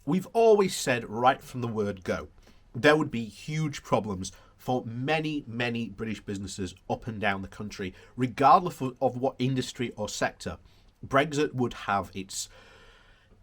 we've always said right from the word go, there would be huge problems for many, many British businesses up and down the country, regardless of what industry or sector. Brexit would have its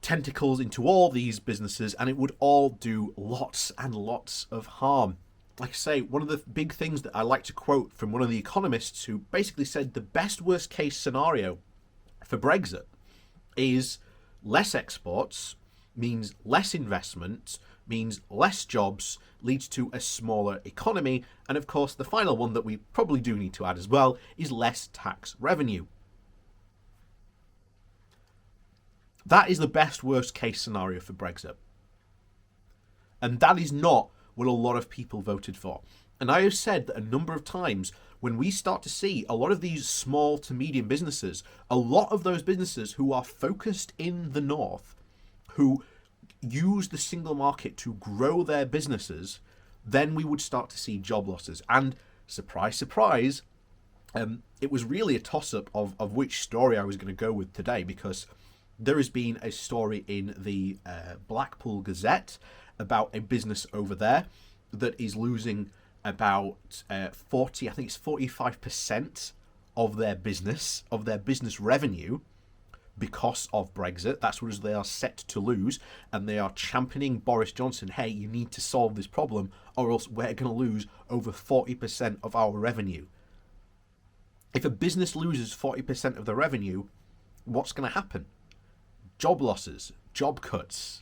tentacles into all these businesses, and it would all do lots and lots of harm. Like I say, one of the big things that I like to quote from one of the economists who basically said the best worst case scenario for Brexit is less exports, means less investment, means less jobs, leads to a smaller economy, and of course the final one that we probably do need to add as well is less tax revenue. That is the best worst case scenario for Brexit. And that is not what a lot of people voted for. And I have said that a number of times, when we start to see a lot of these small to medium businesses, a lot of those businesses who are focused in the north, who use the single market to grow their businesses, then we would start to see job losses. And surprise, surprise, it was really a toss-up of which story I was going to go with today, because there has been a story in the Blackpool Gazette about a business over there that is losing about 40, I think it's 45% of their business revenue because of Brexit. That's what they are set to lose, and they are championing Boris Johnson. Hey, you need to solve this problem, or else we're going to lose over 40% of our revenue. If a business loses 40% of the revenue, what's going to happen? Job losses, job cuts.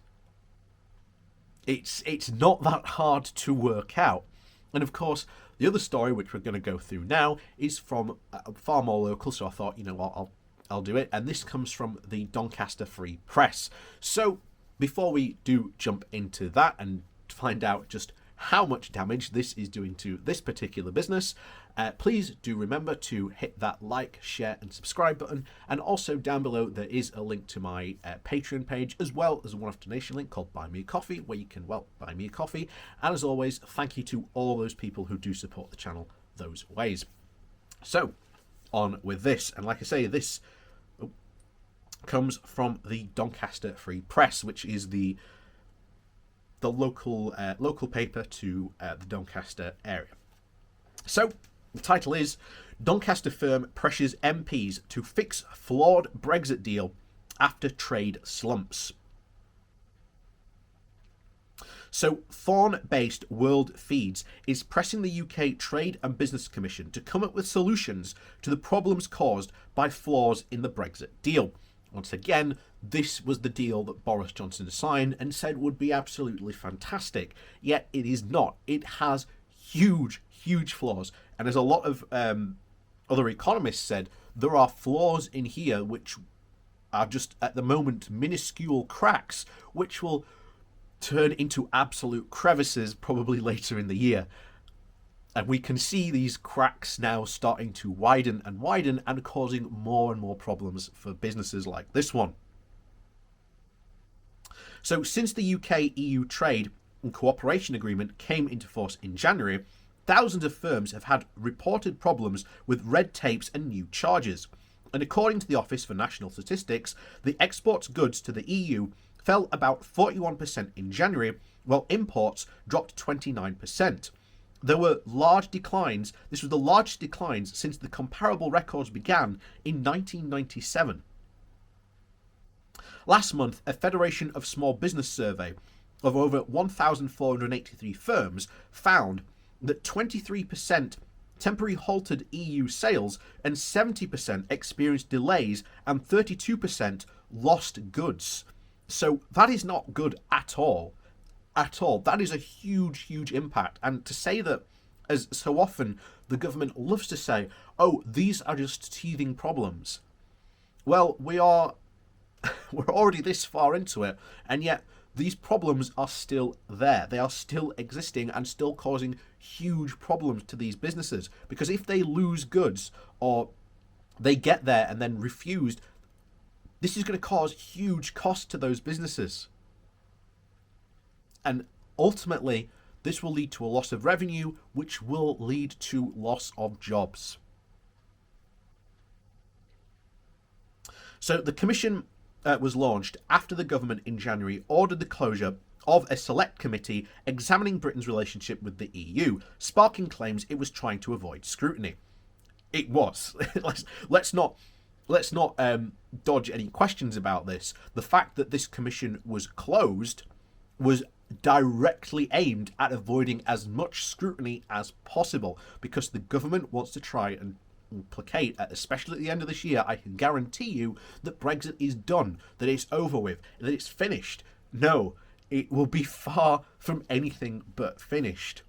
It's not that hard to work out. And of course, the other story, which we're going to go through now, is from far more local. So I thought, I'll do it. And this comes from the Doncaster Free Press. So before we do jump into that and find out just how much damage this is doing to this particular business, please do remember to hit that like, share and subscribe button. And also down below there is a link to my Patreon page, as well as a one-off donation link called Buy Me a Coffee, where you can, buy me a coffee. And as always, thank you to all those people who do support the channel those ways. So on with this. And like I say, this comes from the Doncaster Free Press, which is the local paper to the Doncaster area. So the title is Doncaster Firm Pressures MPs to Fix Flawed Brexit Deal After Trade Slumps. So Thorn-based World Feeds is pressing the UK Trade and Business Commission to come up with solutions to the problems caused by flaws in the Brexit deal. Once again, this was the deal that Boris Johnson signed and said would be absolutely fantastic. Yet it is not. It has huge, huge flaws. And as a lot of other economists said, there are flaws in here which are just at the moment minuscule cracks, which will turn into absolute crevices probably later in the year. And we can see these cracks now starting to widen and causing more and more problems for businesses like this one. So since the UK-EU trade and cooperation agreement came into force in January, thousands of firms have had reported problems with red tapes and new charges. And according to the Office for National Statistics, the exports goods to the EU fell about 41% in January, while imports dropped 29%. There were large declines. This was the largest declines since the comparable records began in 1997. Last month, a Federation of Small Business survey of over 1,483 firms found that 23% temporarily halted EU sales and 70% experienced delays and 32% lost goods. So that is not good at all. That is a huge, huge impact. And to say that, as so often the government loves to say, oh, these are just teething problems. Well, we're already this far into it, and yet these problems are still there. They are still existing and still causing huge problems to these businesses. Because if they lose goods or they get there and then refused, this is going to cause huge costs to those businesses. And ultimately, this will lead to a loss of revenue, which will lead to loss of jobs. So the Commission was launched after the government in January ordered the closure of a select committee examining Britain's relationship with the EU, sparking claims it was trying to avoid scrutiny. It was. let's not dodge any questions about this. The fact that this commission was closed was directly aimed at avoiding as much scrutiny as possible, because the government wants to try and placate, especially at the end of this year. I can guarantee you that Brexit is done, that it's over with, that it's finished. No, it will be far from anything but finished.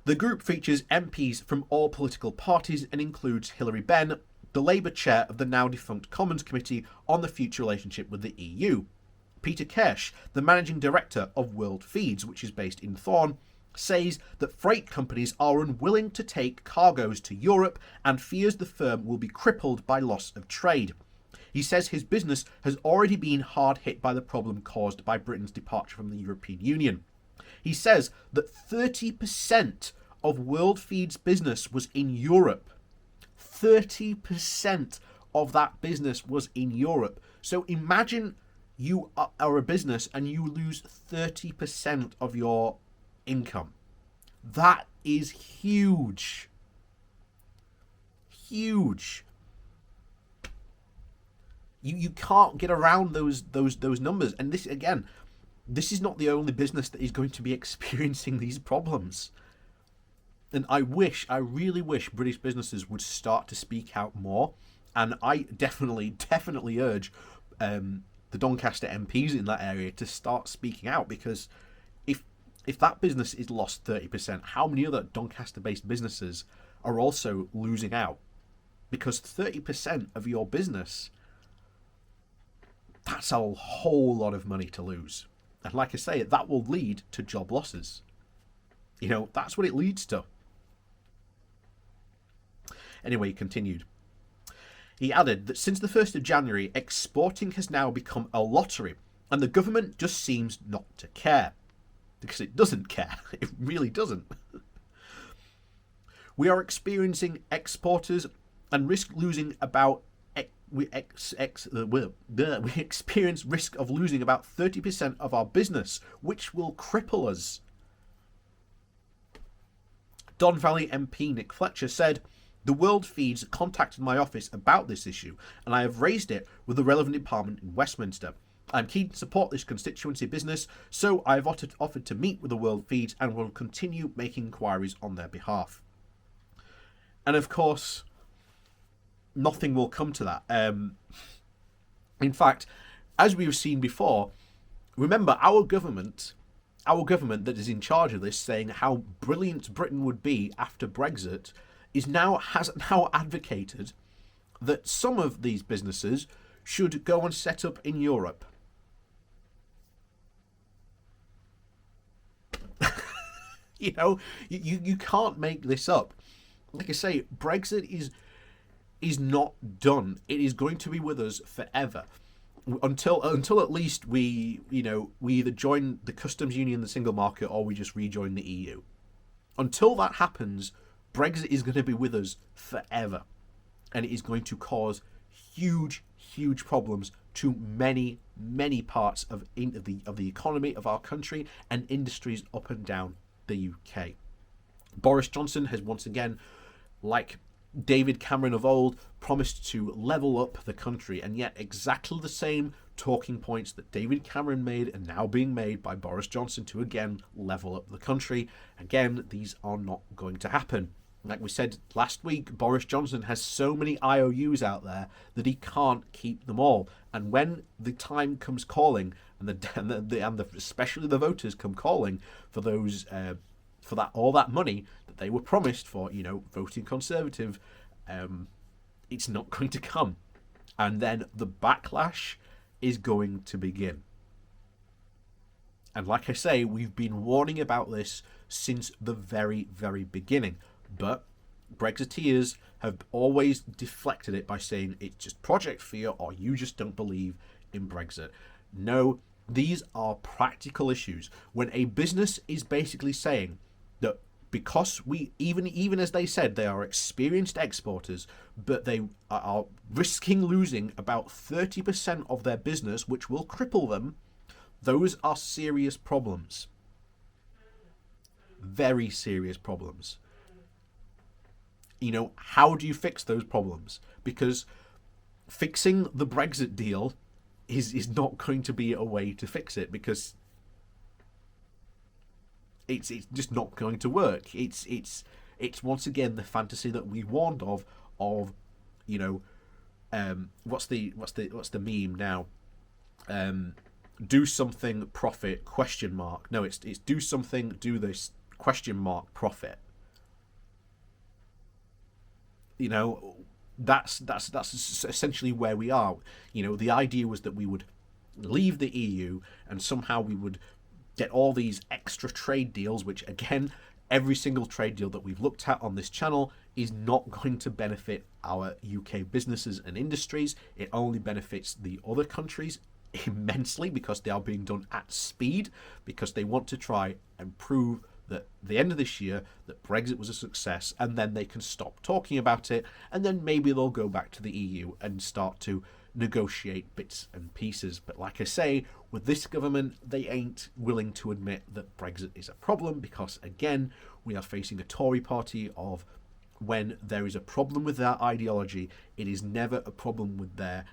The group features MPs from all political parties and includes Hilary Benn, the Labour chair of the now defunct Commons Committee on the Future Relationship with the EU. Peter Kirsch, the managing director of World Feeds, which is based in Thorn, says that freight companies are unwilling to take cargoes to Europe and fears the firm will be crippled by loss of trade. He says his business has already been hard hit by the problem caused by Britain's departure from the European Union. He says that 30% of World Feeds' business was in Europe. 30% of that business was in Europe. So imagine you are a business and you lose 30% of your income. That is huge. Huge. You can't get around those numbers. And this, again, this is not the only business that is going to be experiencing these problems. And I really wish British businesses would start to speak out more. And I definitely urge the Doncaster MPs in that area to start speaking out, because if that business is lost 30%, how many other Doncaster-based businesses are also losing out? Because 30% of your business, that's a whole lot of money to lose. And like I say, that will lead to job losses. You know, that's what it leads to. Anyway, he continued. He added that since the 1st of January, exporting has now become a lottery, and the government just seems not to care. Because it doesn't care. It really doesn't. We are experiencing exporters and risk losing about... We experience risk of losing about 30% of our business, which will cripple us. Don Valley MP Nick Fletcher said, "The World Feeds contacted my office about this issue, and I have raised it with the relevant department in Westminster. I'm keen to support this constituency business, so I have offered to meet with the World Feeds and will continue making inquiries on their behalf." And of course, nothing will come to that. In fact, as we've seen before, remember our government that is in charge of this, saying how brilliant Britain would be after Brexit, has now advocated that some of these businesses should go and set up in Europe. You know, you can't make this up. Like I say, Brexit is not done. It is going to be with us forever. Until at least we either join the customs union, the single market, or we just rejoin the EU. Until that happens, Brexit is going to be with us forever. And it is going to cause huge problems to many parts of the economy of our country and industries up and down the UK. Boris Johnson has once again, like David Cameron of old, promised to level up the country, and yet exactly the same talking points that David Cameron made are now being made by Boris Johnson to again level up the country. Again, these are not going to happen. Like we said last week, Boris Johnson has so many IOUs out there that he can't keep them all. And when the time comes calling, and especially the voters come calling for those for all that money that they were promised for, voting Conservative, it's not going to come, and then the backlash is going to begin. And like I say, we've been warning about this since the very beginning. But Brexiteers have always deflected it by saying it's just Project Fear, or you just don't believe in Brexit. No, these are practical issues. When a business is basically saying that because we even as they said, they are experienced exporters, but they are risking losing about 30% of their business, which will cripple them. Those are serious problems. Very serious problems. How do you fix those problems? Because fixing the Brexit deal is not going to be a way to fix it, because it's just not going to work. It's once again the fantasy that we warned of what's the meme now? Do something, profit, question mark. No, it's do something, do this, question mark, profit. That's essentially where we are. The idea was that we would leave the EU and somehow we would get all these extra trade deals, which again, every single trade deal that we've looked at on this channel is not going to benefit our UK businesses and industries. It only benefits the other countries immensely, because they are being done at speed, because they want to try and prove that at the end of this year that Brexit was a success, and then they can stop talking about it, and then maybe they'll go back to the EU and start to negotiate bits and pieces. But like I say, with this government, they ain't willing to admit that Brexit is a problem, because again, we are facing a Tory party of, when there is a problem with their ideology, it is never a problem with their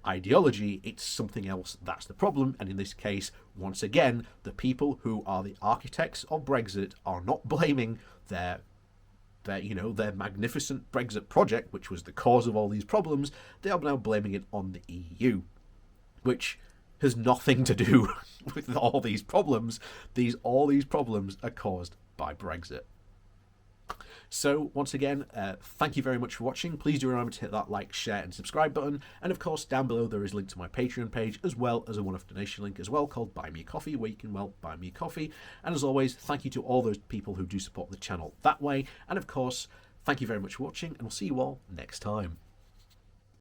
ideology, it's something else that's the problem. And in this case, once again, the people who are the architects of Brexit are not blaming their magnificent Brexit project, which was the cause of all these problems. They are now blaming it on the EU, which has nothing to do with all these problems. All these problems are caused by Brexit. So once again, thank you very much for watching. Please do remember to hit that like, share and subscribe button, and of course down below there is a link to my Patreon page, as well as a one-off donation link as well called Buy Me a Coffee, where you can buy me a coffee. And as always, thank you to all those people who do support the channel that way, and of course thank you very much for watching, and we'll see you all next time.